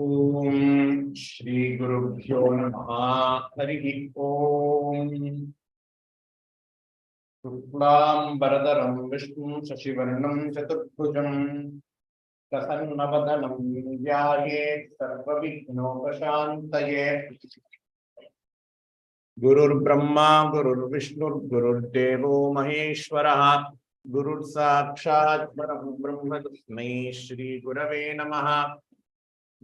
Om Shri Gurubhyo Namaha Harihi Om Shuklam Bharadaram Vishnu Shashivarnam Chaturbhujam Prasannavadanam Vyayet Sarvavighnopashantaye Gurur Brahma Gurur Vishnu Gurur Devo Maheshwaraha Gurur Sakshat Param Brahma Tasmai Shri Gurave Namaha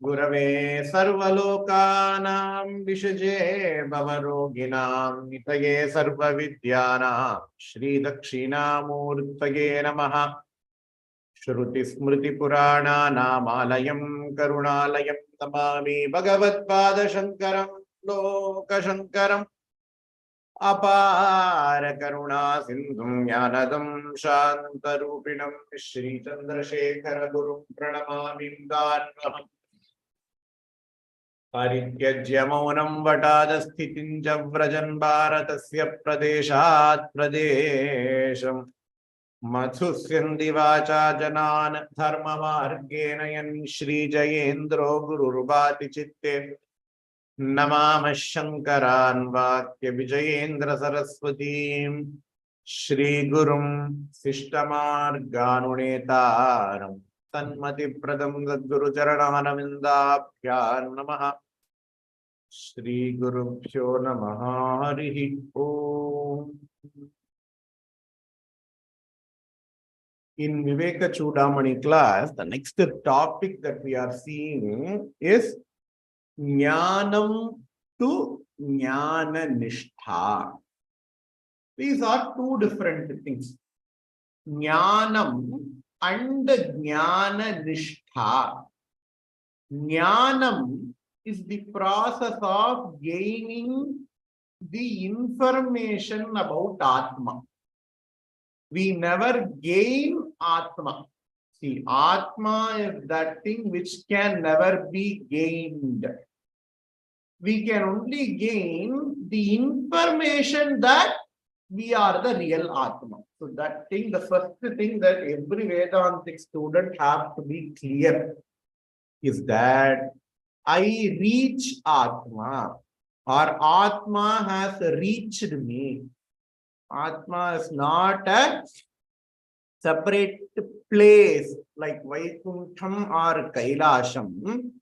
Gurave Sarvalokanam Vishaje Bhavaroginam Nitaye Sarvavidyanam Shri Dakshinamurtaye Namaha Shruti Smriti Purana Namalayam Karunalayam Tamami Bhagavad Pada Shankaram Loka Shankaram Apara Karuna Sindhum Yanadam Shantarupinam Shri Chandrasekhara Gurum Pranamami Dhanam Parityajya maunam vatadasthitim javrajan bharatasya pradeshat pradesham madhusyandi vacha janan dharma margena yan Shri Jayendro Gururbhati chitte namama shankaran vakya vijayendra saraswatim Shri Gurum sishtamarganunetaram Tanmati pradam gadguru charanamindabhyan namaha Shri Gurubhyo Namaha Harihi Om. In Viveka Chudamani class, the next topic that we are seeing is Jnanam to Jnana Nishtha. These are two different things. Jnanam and Jnana Nishtha. Jnanam is the process of gaining the information about Atma. We never gain Atma. See, Atma is that thing which can never be gained. We can only gain the information that we are the real Atma. So that thing, the first thing that every Vedantic student has to be clear is that I reach Atma or Atma has reached me. Atma is not a separate place like Vaikuntham or Kailasham.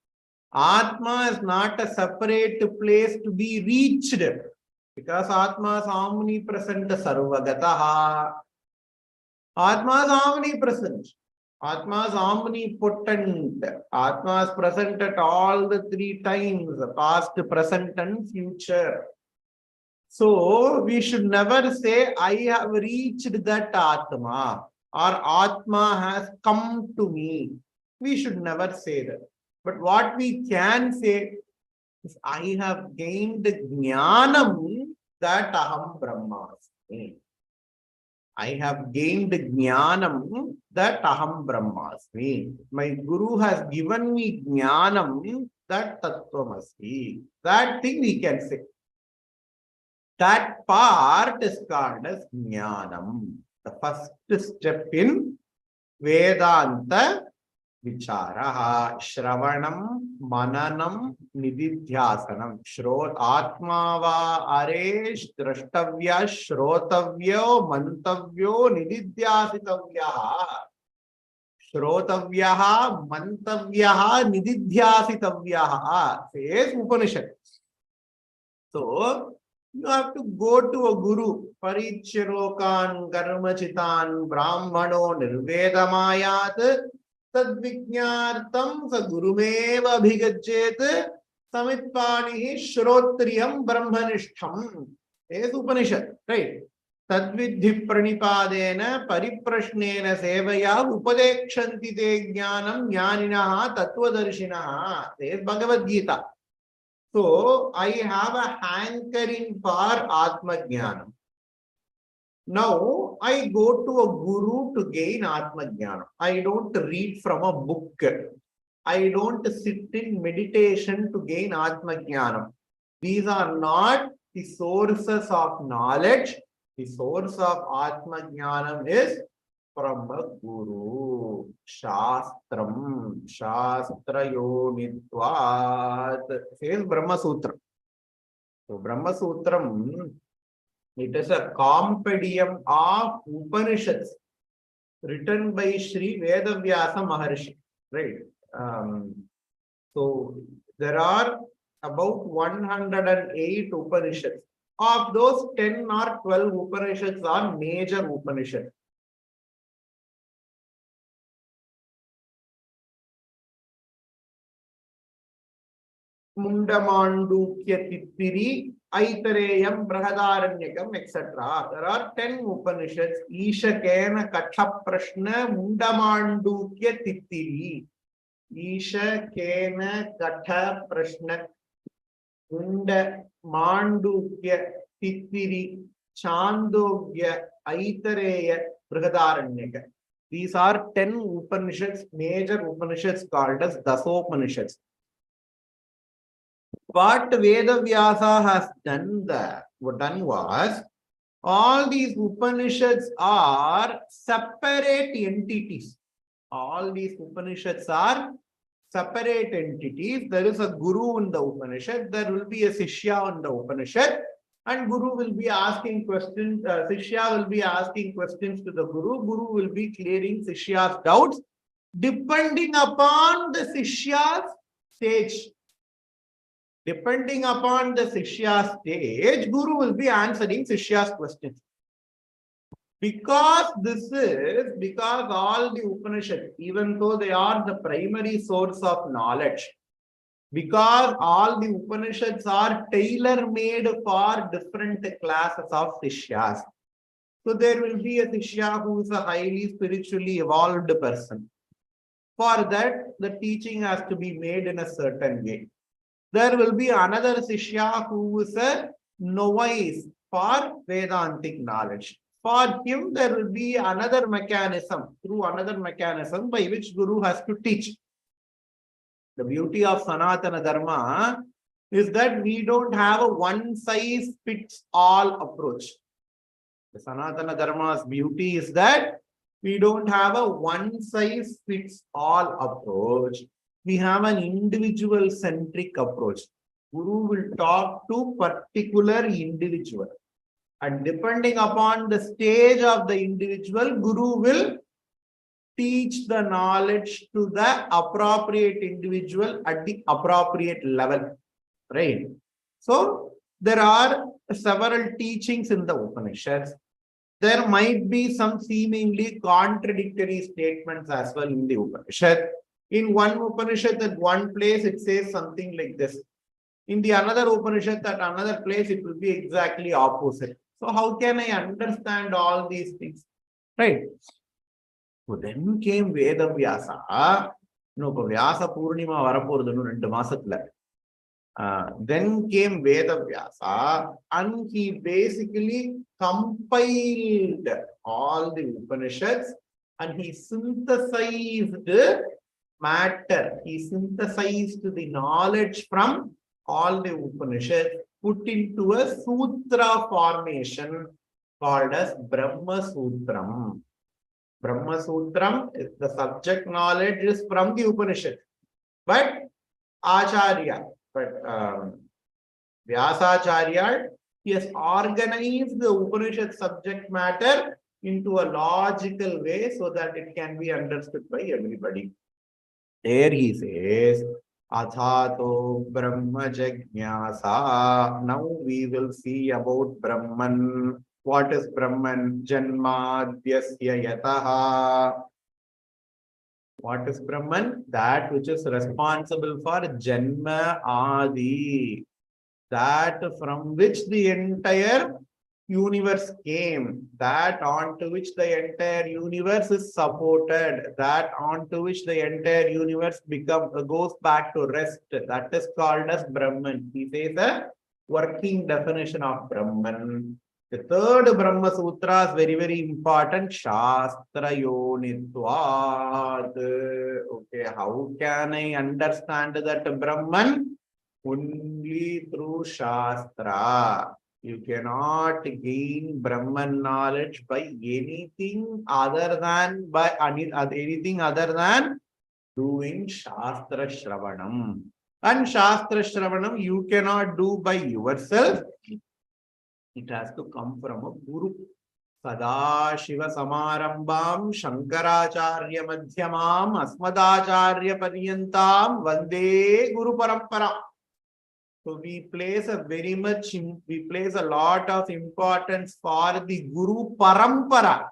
Atma is not a separate place to be reached because Atma is omnipresent, sarvagataha. Atma is omnipresent. Atma is omnipotent. Atma is present at all the three times, past, present, and future. So, we should never say, I have reached that Atma or Atma has come to me. We should never say that. But what we can say is, I have gained Jnanam that Aham Brahmasmi. I have gained Jnanam that Aham Brahmasmi. My Guru has given me Jnanam that Tattvamasi. That thing we can say. That part is called as Jnanam. The first step in Vedanta Vicharaha, Shravanam, Mananam, Nididhyasanam. Atmava Aresh, Drashtavya, Shrotavyo, Mantavyo, Nididhyasitavyaha. Shrotavyaha, Mantavyaha, Nididhyasitavyaha. Says Upanishad. So, you have to go to a guru. Parichirokan, Karmachitan, Brahmano, Nirvedamayat, Tadvignartam, sa Gurumeva Bhigachet, Samitpanihi, Shrotriyam, Brahmanishtham. Is Upanishad, right? Tadvidhi Pranipadena, Pariprashnena Sevaya, Upadekshanti te Jnanam, Jnaninaha, Tattvadarshinaha. Is Bhagavad Gita. So, I have a hankering for Atma Jnanam. Now, I go to a guru to gain Atma Jnanam. I don't read from a book. I don't sit in meditation to gain Atma Jnanam. These are not the sources of knowledge. The source of Atma Jnanam is from a guru. Shastram, Shastra Yonitvat, says Brahma Sutra. So Brahma Sutram, it is a compendium of Upanishads written by Sri Vedavyasa Maharshi, right? So there are about 108 Upanishads. Of those, 10 or 12 Upanishads are major Upanishads. Mundamandukya Tittiri, Aitareyam, Brahadaranyakam, etc. There are 10 Upanishads. Isha Kena Katha Prashna Mundamandukya Tittiri. Isha Kena Katha Prashna Mundamandukya Tittiri Chandogya Aitareya Brahadaranyaka. These are 10 Upanishads, major Upanishads called as Dasopanishads. What Vedavyasa has done was, all these Upanishads are separate entities. All these Upanishads are separate entities. There is a Guru in the Upanishad, there will be a Sishya in the Upanishad, and Guru will be asking questions, Sishya will be asking questions to the Guru, Guru will be clearing Sishya's doubts, depending upon the Sishya's stage. Depending upon the Sishya's stage, Guru will be answering Sishya's questions. Because all the Upanishads, even though they are the primary source of knowledge, because all the Upanishads are tailor-made for different classes of Sishyas. So there will be a Sishya who is a highly spiritually evolved person. For that, the teaching has to be made in a certain way. There will be another Sishya who is a novice for Vedantic knowledge. For him, there will be another mechanism, by which Guru has to teach. The beauty of Sanatana Dharma is that we don't have a one-size-fits-all approach. The Sanatana Dharma's beauty is that we don't have a one-size-fits-all approach. We have an individual-centric approach. Guru will talk to particular individual. And depending upon the stage of the individual, Guru will teach the knowledge to the appropriate individual at the appropriate level. Right? So, there are several teachings in the Upanishads. There might be some seemingly contradictory statements as well in the Upanishad. In one Upanishad, at one place, it says something like this. In the another Upanishad, at another place, it will be exactly opposite. So how can I understand all these things? Right? So then came Vedavyasa. No, Vyasa Purnima Varapurdanu 2 மாசத்துல. Then came Vedavyasa, and he basically compiled all the Upanishads and he synthesized matter. He synthesized the knowledge from all the Upanishads, put into a sutra formation called as Brahma Sutram. Brahma Sutram, the subject knowledge is from the Upanishad. But Vyasacharya, he has organized the Upanishad subject matter into a logical way so that it can be understood by everybody. There he says, Athato Brahma Jajnasa. Now we will see about Brahman. What is Brahman? Janmadhyasya yataha. What is Brahman? That which is responsible for Janma Adi. That from which the entire universe came, that onto which the entire universe is supported, that onto which the entire universe goes back to rest. That is called as Brahman. He says a working definition of Brahman. The third Brahma Sutra is very, very important. Shastra Yonitvat. Okay, how can I understand that Brahman? Only through Shastra. You cannot gain Brahman knowledge by anything other than doing Shastra Shravanam. And Shastra Shravanam you cannot do by yourself. It has to come from a Guru. Sadashiva Samarambam Shankaracharya Madhyamam Asmadacharya Paryantam Vande Guru Parampara. So we place a lot of importance for the Guru Parampara.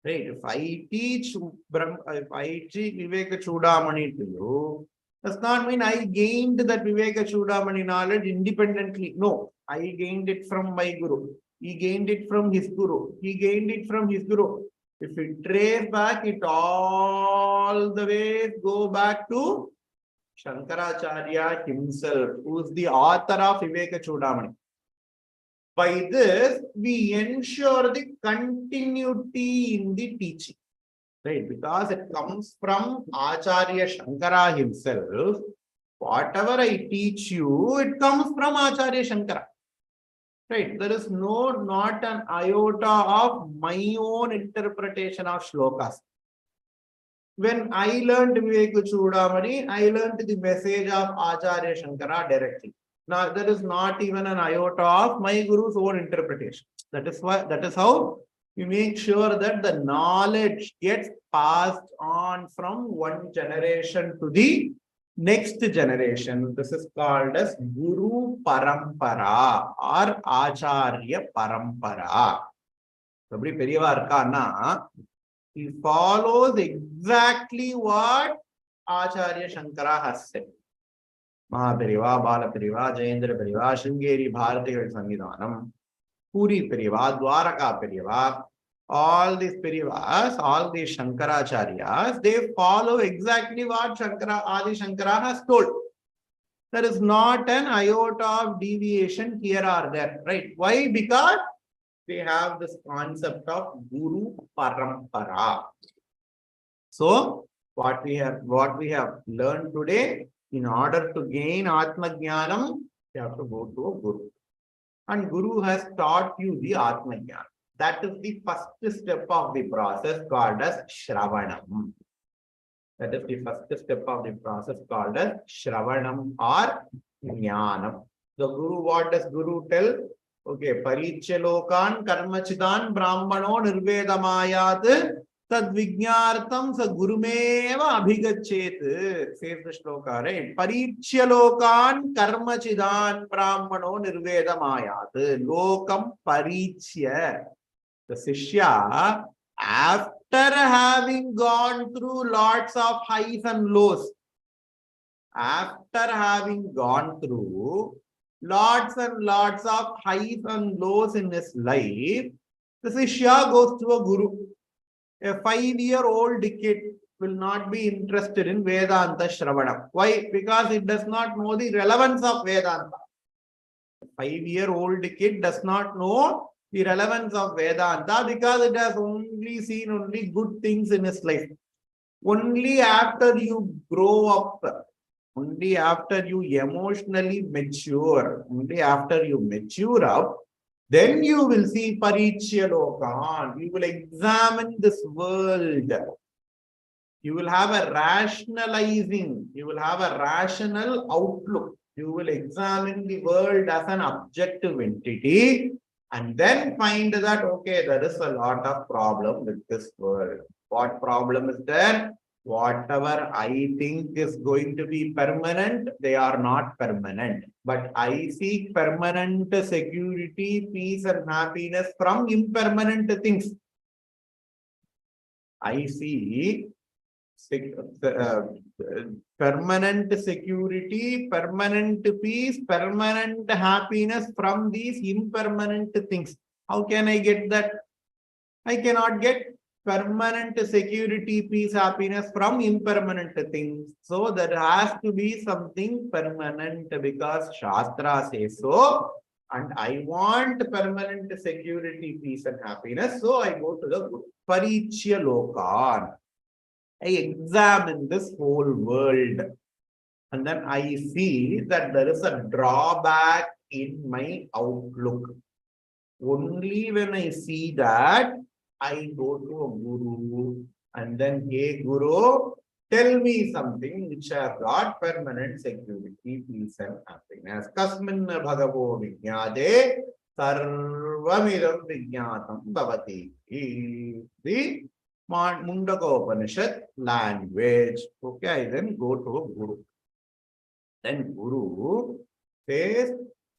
Right? If I teach Viveka Chudamani to you, does not mean I gained that Viveka Chudamani knowledge independently. No, I gained it from my Guru. He gained it from his Guru. He gained it from his Guru. If we trace back, it all the way go back to Shankaracharya himself, who is the author of Viveka Chudamani. By this, we ensure the continuity in the teaching, right? Because it comes from Acharya Shankara himself. Whatever I teach you, it comes from Acharya Shankara, right? There is not an iota of my own interpretation of shlokas. When I learned Viveka Chudamani, I learned the message of Acharya Shankara directly. Now, there is not even an iota of my Guru's own interpretation. That is how we make sure that the knowledge gets passed on from one generation to the next generation. This is called as Guru Parampara or Acharya Parampara. He follows exactly what Acharya Shankara has said. Mahaperiva, Balaperiva, Jayendra Periva, Shringeri Bharatiya Sangidhanam, Puri Periva, Dwaraka Periva, all these Perivas, all these Shankaracharyas, they follow exactly what Adi Shankara has told. There is not an iota of deviation here or there, right? Why? Because they have this concept of Guru Parampara. So, what we have learned today, in order to gain Atma Jnanam, you have to go to a Guru. And Guru has taught you the Atma Jnana. That is the first step of the process called as Shravanam. That is the first step of the process called as Shravanam or Jnanam. The Guru, what does Guru tell? Okay, Parichya Lokan Karmachidan Brahmano Nirvedamayat Tad Vignartham Sa Gurumeva Abhigachet, says the shloka, right? Parichya Lokan Karmachidan Brahmano Nirvedamayat. Lokam Parichya. The Sishya, after having gone through lots of highs and lows, after having gone through lots and lots of highs and lows in his life, the Sishya goes to a Guru. A 5-year-old kid will not be interested in Vedanta Shravana. Why? Because it does not know the relevance of Vedanta. A 5-year-old kid does not know the relevance of Vedanta because it has only seen only good things in his life. Only after you grow up, only after you emotionally mature, only after you mature up, then you will see Parichya Lokan. You will examine this world. You will have a rationalizing, you will have a rational outlook. You will examine the world as an objective entity and then find that, okay, there is a lot of problem with this world. What problem is there? Whatever I think is going to be permanent, they are not permanent. But I seek permanent security, peace and happiness from impermanent things. I see permanent security, permanent peace, permanent happiness from these impermanent things. How can I get that? I cannot get permanent security, peace, happiness from impermanent things. So there has to be something permanent because Shastra says so. And I want permanent security, peace and happiness. So I go to the Parichya Lokan. I examine this whole world. And then I see that there is a drawback in my outlook. Only when I see that, I go to a guru and then, hey guru, tell me something which has got permanent security, peace and happiness. Kasmin bhagavo vijnade sarvamidam vijnatam bhavati. The Mundaka Upanishad language. Okay, I then go to a guru. Then guru says,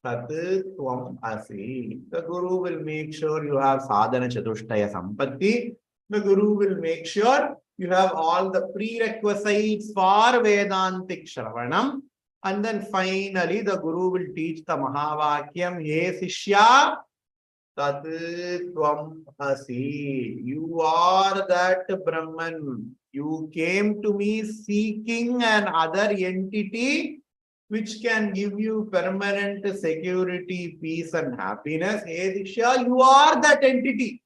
Tat Tvam Asi. The guru will make sure you have sadhana chatushtaya sampatti. The guru will make sure you have all the prerequisites for Vedantic Shravanam. And then finally, the guru will teach the Mahavakyam, He Sishya, Tat Tvam Asi. You are that Brahman. You came to me seeking another entity which can give you permanent security, peace, and happiness. Hey, Diksha, you are that entity.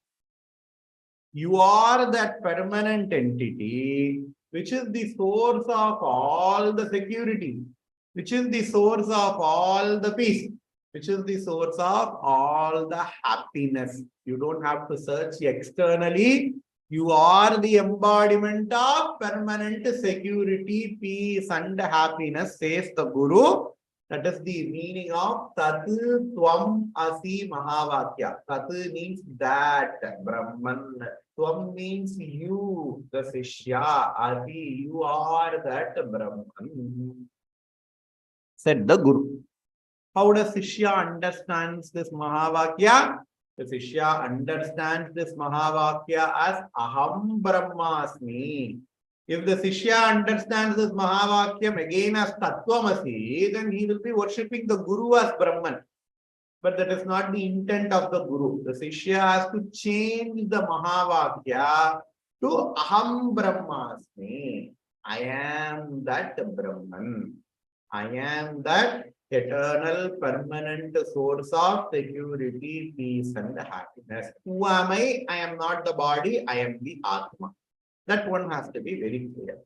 You are that permanent entity, which is the source of all the security, which is the source of all the peace, which is the source of all the happiness. You don't have to search externally. You are the embodiment of permanent security, peace, and happiness, says the Guru. That is the meaning of Tat Tvam Asi Mahavakya. Tat means that Brahman. Tvam means you, the Sishya. Adi, you are that Brahman, said the Guru. How does Sishya understands this Mahavakya? The Sishya understands this Mahavakya as Aham Brahmasmi. If the Sishya understands this Mahavakyam again as Tattvamasi, then he will be worshipping the Guru as Brahman. But that is not the intent of the Guru. The Sishya has to change the Mahavakya to Aham Brahmasmi. I am that Brahman. I am that eternal, permanent source of security, peace, and happiness. Who am I? I am not the body. I am the Atma. That one has to be very clear.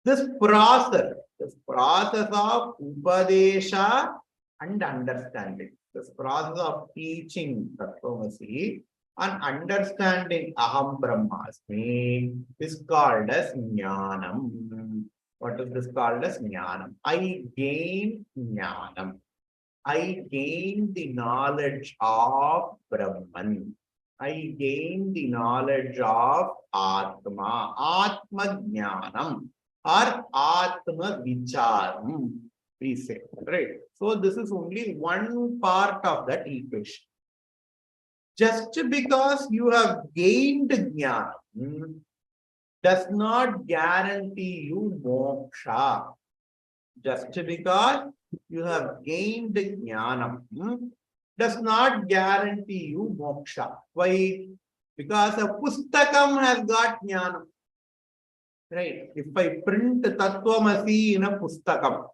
This process of Upadesha and understanding, this process of teaching Tattvamasi and understanding Aham Brahmasmi is called as Jnanam. What is this called as Jnanam? I gain Jnanam. I gain the knowledge of Brahman. I gain the knowledge of Atma, Atma Jnanam or Atma Vicharam, we say, right? So this is only one part of that equation. Just because you have gained Jnanam does not guarantee you moksha. Just because you have gained Jnanam does not guarantee you moksha. Why? Because a pustakam has got jnanam. Right? If I print Tattvamasi in a pustakam,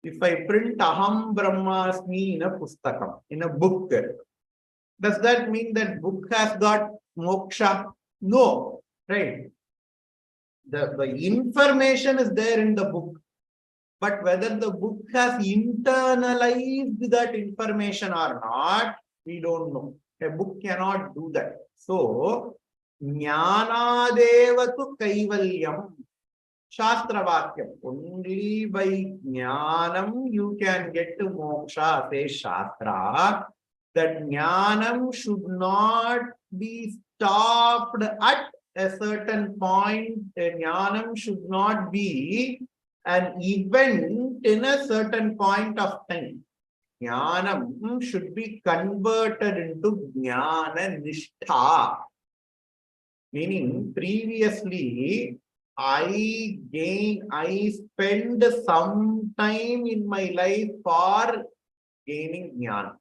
if I print Aham Brahmasmi in a pustakam, in a book, does that mean that book has got moksha? No. Right? The information is there in the book. But whether the book has internalized that information or not, we don't know. A book cannot do that. So, Jnanadevatu Kaivalyam. Shastra Vakyam. Only by Jnanam you can get to moksha, says Shastra. That Jnanam should not be stopped at a certain point. Jnanam should not be an event in a certain point of time. Jnanam should be converted into Jnana Nishtha. Meaning, previously, I spend some time in my life for gaining Jnana.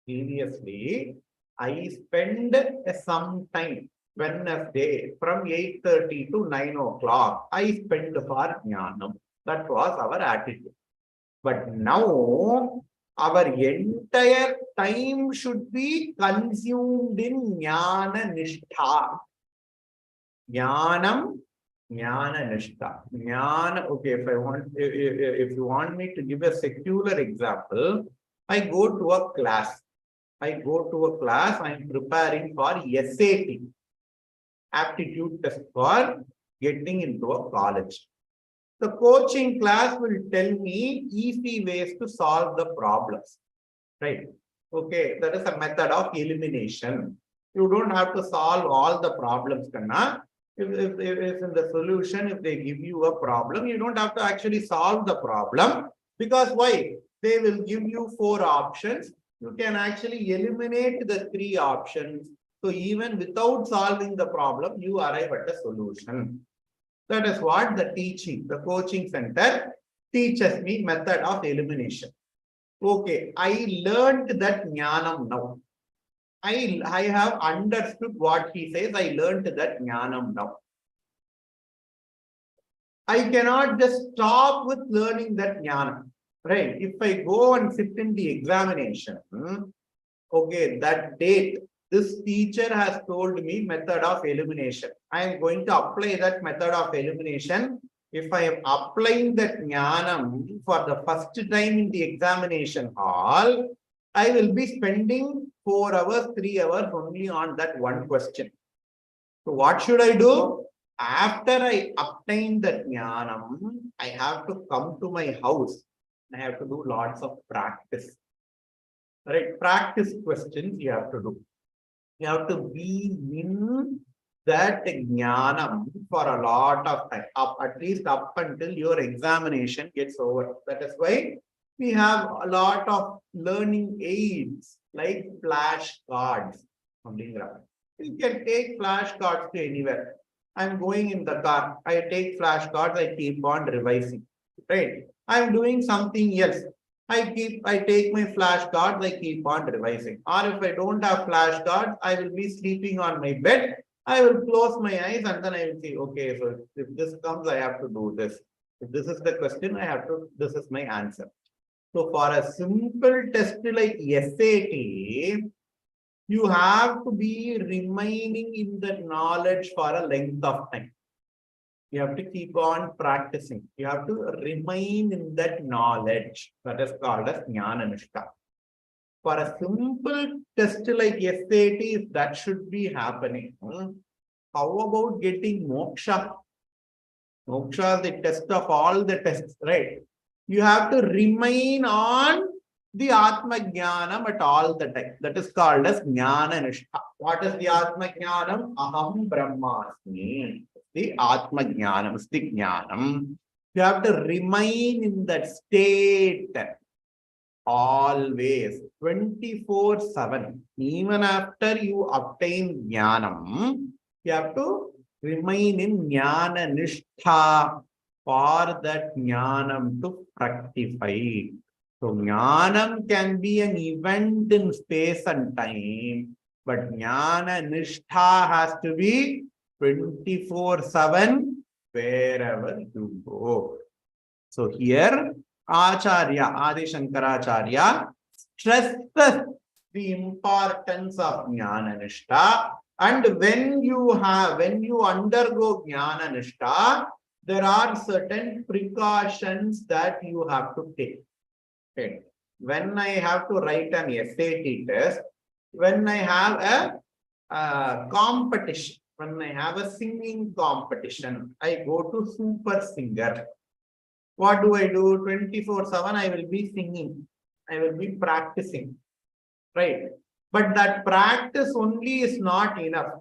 Previously, I spend some time, Wednesday, from 8:30 to 9 o'clock, I spend for Jnanam. That was our attitude. But now, our entire time should be consumed in Jnana Nishtha. Jnanam, Jnana Nishtha. Jnana, okay, if you want me to give a secular example, I go to a class. I go to a class, I am preparing for SAT, aptitude test for getting into a college. The coaching class will tell me easy ways to solve the problems, right? Okay, that is a method of elimination. You don't have to solve all the problems, Kanna. If in the solution, if they give you a problem, you don't have to actually solve the problem. Because why? They will give you 4 options. You can actually eliminate the 3 options. So even without solving the problem, you arrive at a solution. That is what the coaching center teaches me, method of elimination. Okay, I learned that jnanam now. I have understood what he says. I learned that jnanam now. I cannot just stop with learning that jnanam, right? If I go and sit in the examination, okay, that date, this teacher has told me method of elimination. I am going to apply that method of elimination. If I am applying that jnanam for the first time in the examination hall, I will be spending 4 hours, 3 hours only on that one question. So what should I do? After I obtain that jnanam, I have to come to my house. I have to do lots of practice. Right? Practice questions you have to do. You have to be in that jnanam for a lot of time, at least up until your examination gets over. That is why we have a lot of learning aids like flashcards. You can take flashcards to anywhere. I'm going in the car. I take flashcards. I keep on revising. Right? I'm doing something else. I take my flashcards. I keep on revising. Or if I don't have flashcards, I will be sleeping on my bed. I will close my eyes and then I will say, okay, so if this comes, I have to do this. If this is the question, this is my answer. So for a simple test like SAT, you have to be remaining in the knowledge for a length of time. You have to keep on practicing. You have to remain in that knowledge. That is called as jnana nishtha. For a simple test like SAT, if that should be happening, how about getting moksha? Moksha is the test of all the tests, right? You have to remain on the Atma Jnanam at all the time. That is called as Jnana Nishtha. What is the Atma Jnanam? Aham Brahmasmi. The Atma Jnanam, the Jnanam. You have to remain in that state always, 24/7. Even after you obtain Jnanam, you have to remain in Jnana Nishtha for that Jnanam to fructify. So Jnanam can be an event in space and time, but Jnana Nishtha has to be 24/7 wherever you go. So here, Acharya, Adi Shankaracharya stresses the importance of Jnana Nishtha. And when you undergo Jnana Nishtha, there are certain precautions that you have to take. Okay. When I have to write an SAT test, when I have a competition, when I have a singing competition, I go to super singer. What do I do? 24/7, I will be singing. I will be practicing. Right? But that practice only is not enough.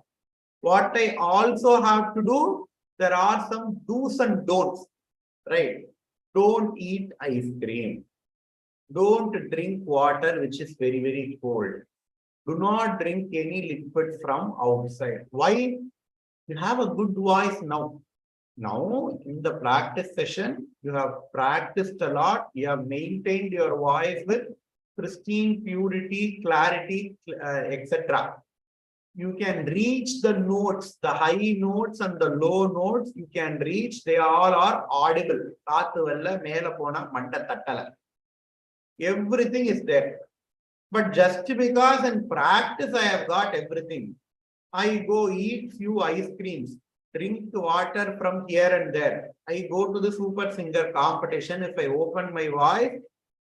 What I also have to do, there are some do's and don'ts. Right? Don't eat ice cream. Don't drink water which is very, very cold. Do not drink any liquid from outside. Why? You have a good voice now. Now, in the practice session, you have practiced a lot. You have maintained your voice with pristine purity, clarity, etc. You can reach the notes, the high notes and the low notes. You can reach. They all are audible. Everything is there. But just because in practice I have got everything, I go eat few ice creams, drink water from here and there. I go to the super singer competition. If I open my voice,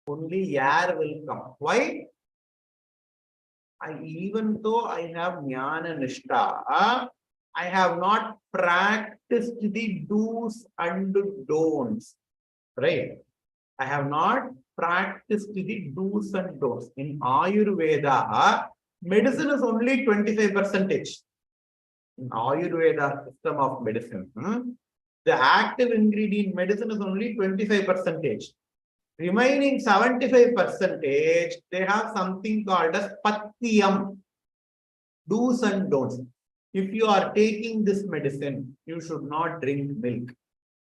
only air will come. Why? Even though I have jnana nishta, I have not practiced the do's and don'ts, right? I have not practiced the do's and don'ts. In Ayurveda, medicine is only 25%. In Ayurveda system of medicine, the active ingredient medicine is only 25%. Remaining 75%, they have something called as Pathiyam, do's and don'ts. If you are taking this medicine, you should not drink milk.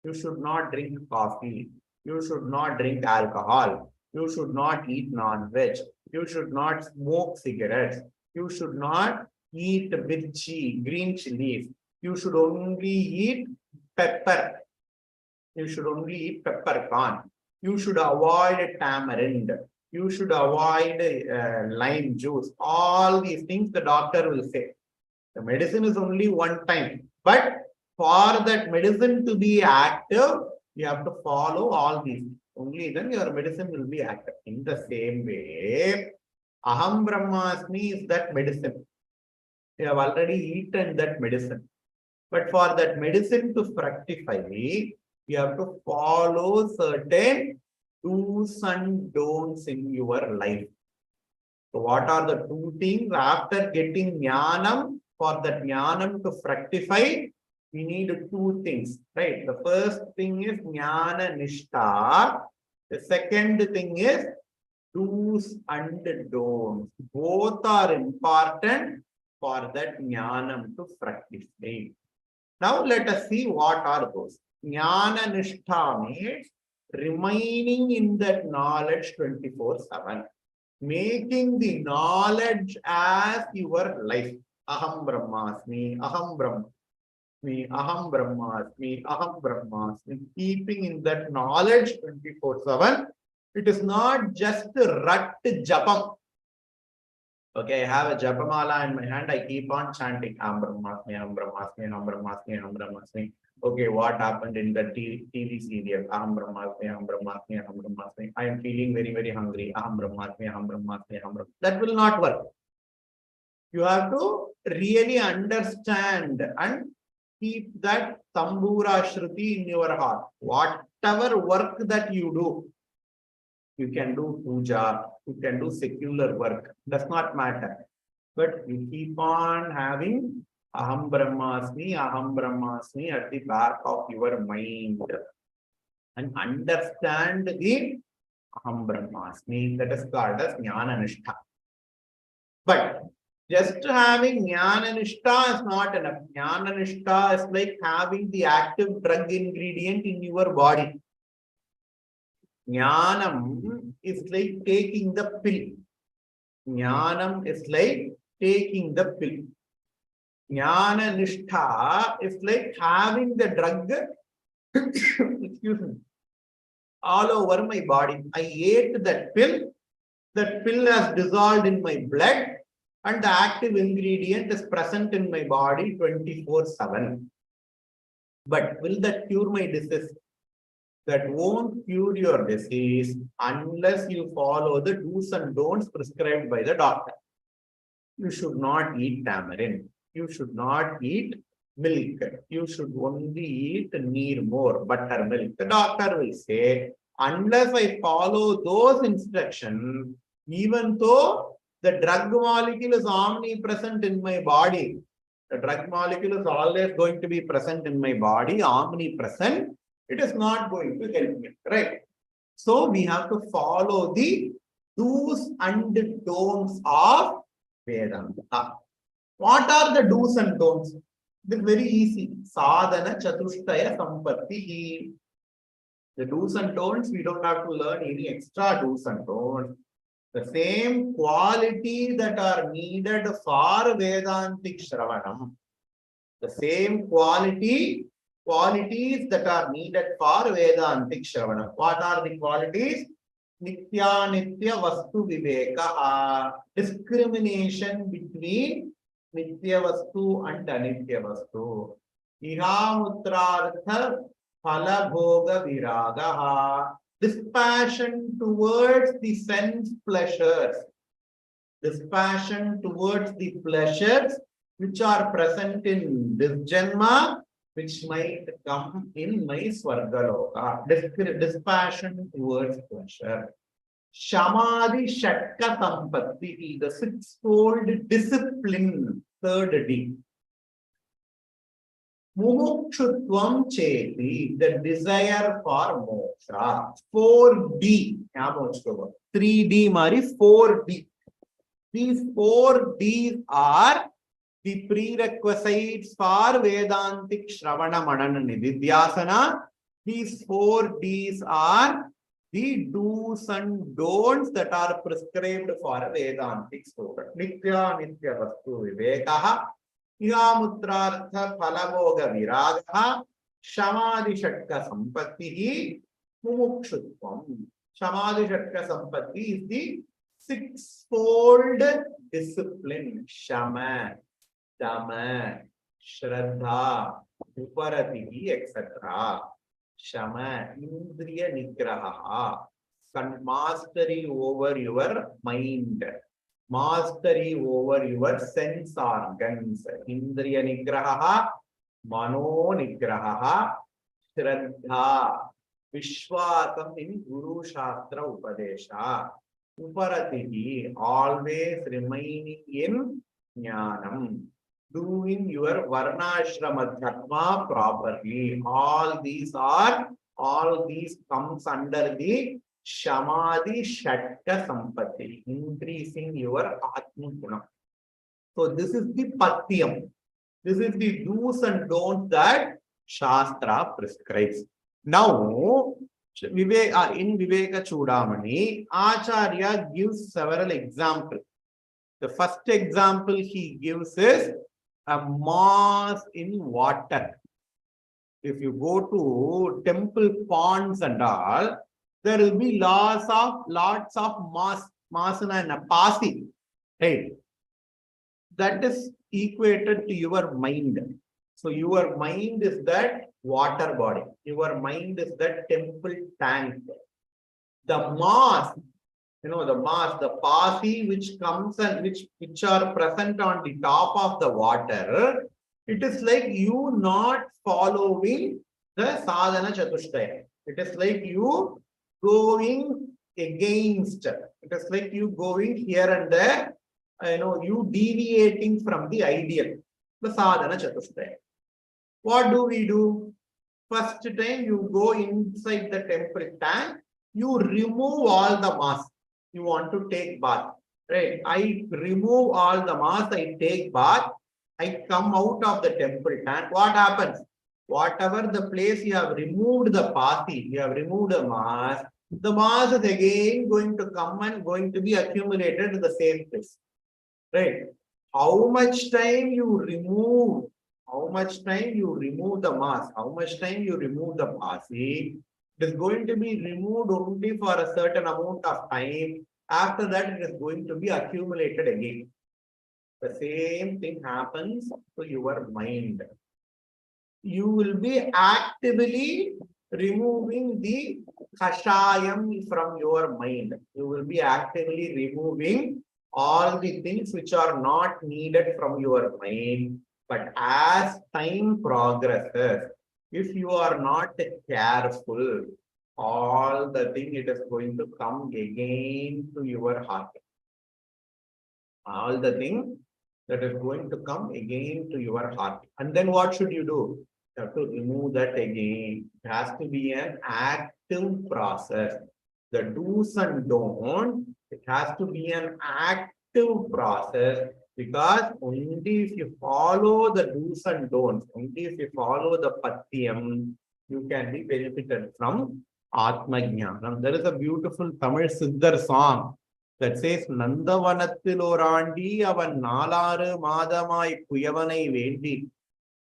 You should not drink coffee. You should not drink alcohol. You should not eat non-veg. You should not smoke cigarettes. You should not eat mirchi, green chilies. You should only eat pepper. You should only eat peppercorn. You should avoid tamarind. You should avoid lime juice. All these things the doctor will say. The medicine is only one time. But for that medicine to be active, you have to follow all these. Only then your medicine will be active. In the same way, Aham Brahmasmi is that medicine. You have already eaten that medicine. But for that medicine to fructify, you have to follow certain do's and don'ts in your life. So what are the two things? After getting jnanam, for that jnanam to fructify, we need two things, right? The first thing is jnana nishta. The second thing is do's and don'ts. Both are important for that jnanam to fructify. Now let us see what are those. Jnana nishtha means remaining in that knowledge 24/7. Making the knowledge as your life. Aham Brahmasmi, Aham Brahmasmi, Aham Brahmasmi, Aham Brahmasmi. Keeping in that knowledge 24/7. It is not just rat japam. Okay, I have a japamala in my hand. I keep on chanting Aham Brahmasmi, Aham Brahmasmi, Aham Brahmasmi, Aham Brahmasmi. Okay, what happened in the TV serial? Aham Brahmasmi, Aham Brahmasmi, Aham Brahmasmi. I am feeling very, very hungry. Aham Brahmasmi, Aham Brahmasmi, Aham Brahmasmi. That will not work. You have to really understand and keep that Tambura Shruti in your heart. Whatever work that you do, you can do puja, you can do secular work, does not matter. But you keep on having Aham Brahmasmi at the back of your mind. And understand the Aham Brahmasmi, that is called as Jnana Nishtha. But just having Jnana Nishtha is not enough. Jnana Nishtha is like having the active drug ingredient in your body. Jnanam is like taking the pill. Jnanam is like taking the pill. Jnana Nishtha is like having the drug excuse me, all over my body. I ate that pill has dissolved in my blood, and the active ingredient is present in my body 24/7. But will that cure my disease? That won't cure your disease unless you follow the do's and don'ts prescribed by the doctor. You should not eat tamarind. You should not eat milk. You should only eat neer more, buttermilk. The doctor will say, unless I follow those instructions, even though the drug molecule is omnipresent in my body, the drug molecule is always going to be present in my body, omnipresent, it is not going to help me, right? So we have to follow the do's and don'ts of Vedanta. What are the do's and don'ts? It is very easy. Sadhana chatushtaya sampatti. The do's and don'ts, we don't have to learn any extra do's and don'ts. The same quality that are needed for Vedantic Shravanam. The same qualities that are needed for Vedantic Shravanam. What are the qualities? Nitya Nitya Vastu Viveka. Discrimination between Nitya Vastu and Anitya Vastu. Ihamutrartha Phala Bhoga Viragaha. Dispassion towards the sense pleasures. Dispassion towards the pleasures which are present in this Janma, which might come in my Swargaloka. Dispassion towards pleasure. Shamadhi Shatka Sampatti, the sixfold discipline, third D. Mumukshutvam Cheti, the desire for moksha. 4D. 3D Mari, 4D. These 4 Ds are the prerequisites for Vedantic Shravana Manana Nididhyasana. These 4 Ds are the do's and don'ts that are prescribed for a Vedantic student. Nitya Nitya Vastu Vivekaha, Ihamutrartha Phalabhoga Viragaha, Shamadhi Shatka Sampattihi, Mumukshutvam. Shamadhi Shatka Sampatti is the sixfold discipline. Shama, Dama, Shraddha, Uparatihi, etc. Shama, Indriya Nigraha, mastery over your mind, mastery over your sense organs. Indriya Nigraha, Mano Nigraha, Shraddha, Vishwasam in Guru Shastra Upadesha. Uparatihi, always remaining in Jnanam, doing your Varnashrama Dharma properly. All these comes under the Shamadhi Shatka Sampatti, increasing your Atma Guna. So this is the Patyam. This is the do's and don'ts that Shastra prescribes. Now, in Viveka Chudamani, Acharya gives several examples. The first example he gives is a mass in water. If you go to temple ponds and all, there will be lots of mass and a pasi, right? That is equated to your mind. So your mind is that water body. Your mind is that temple tank. The mass, the pasi which comes and which are present on the top of the water, it is like you not following the sadhana chatushtaya. It is like you going against. It is like you going here and there, you deviating from the ideal, the sadhana chatushtaya. What do we do? First time you go inside the temple tank, you remove all the mass. You want to take bath, right? I remove all the mass, I take bath, I come out of the temple tank. What happens? Whatever the place you have removed the pasi, you have removed the mass is again going to come and going to be accumulated in the same place, right? How much time you remove the mass, how much time you remove the pasi, it is going to be removed only for a certain amount of time. After that, it is going to be accumulated again. The same thing happens to your mind. You will be actively removing the kashayam from your mind. You will be actively removing all the things which are not needed from your mind. But as time progresses, if you are not careful, all the thing it is going to come again to your heart. All the thing that is going to come again to your heart. And then what should you do? You have to remove that again. It has to be an active process. The do's and don'ts, it has to be an active process, because only if you follow the do's and don'ts, only if you follow the patyam, you can be benefited from Atma Jnanam. There is a beautiful Tamil Siddhar song that says, Nandavanathil orandi avan nalaru madamai kuyavanai vendi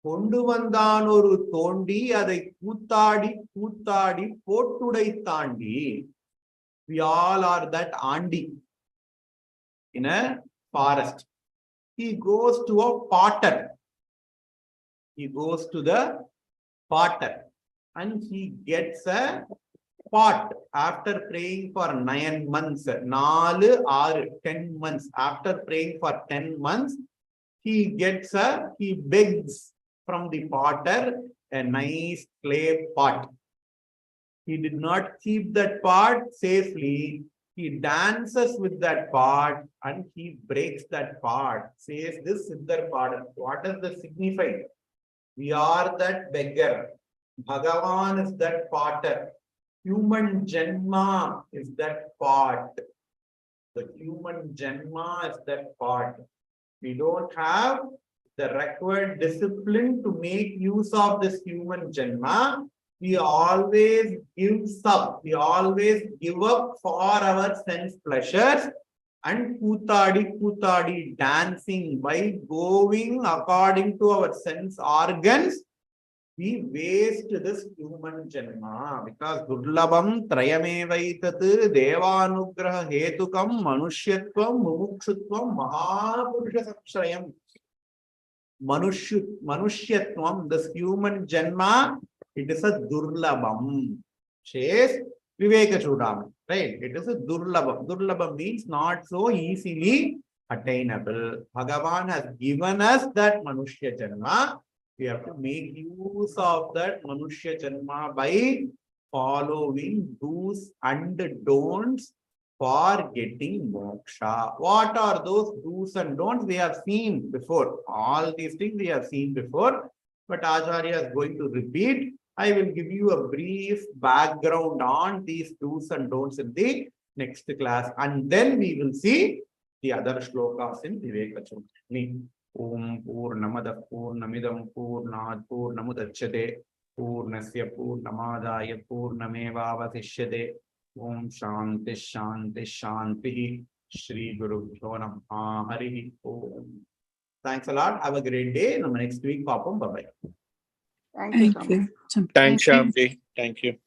kondu vandan oru thondi adai koothadi pottudai thandi. We all are that andi in a forest. He goes to a potter. He goes to the potter and he gets a pot after praying for 9 months, 4, 6, 10 months, after praying for 10 months, he begs from the potter a nice clay pot. He did not keep that pot safely. He dances with that pot and he breaks that pot. Says this Siddhar Pada. What does the signify? We are that beggar. Bhagavan is that potter. Human Janma is that pot. The human Janma is that pot. We don't have the required discipline to make use of this human Janma. We always give up. We always give up for our sense pleasures and kutadi dancing by going according to our sense organs. We waste this human janma because durlabam trayamevaitat devanugraha hetukam manushyatvam mumukshutvam mahapurusha samshrayam. Manushyatvam, this human janma, it is a durlabam. Says Viveka Chudamani, right? It is a durlabam. Durlabam means not so easily attainable. Bhagavan has given us that manushya janma. We have to make use of that manushya janma by following do's and don'ts for getting moksha. What are those do's and don'ts? We have seen before. All these things we have seen before, but Acharya is going to repeat. I will give you a brief background on these do's and don'ts in the next class, and then we will see the other shlokas in Viveka Chudamani. Om Purnamada Purnamidam Purnat Purnamudachyate Purnasya Purnamadaya Purnamevavasishyate. Om Shanti Shanti Shanti. Shri Guru Bhyo Hari Om. Thanks a lot. Have a great day. Next week, Papam. Bye bye. Thank you. Thanks, Shyamji. Thank you.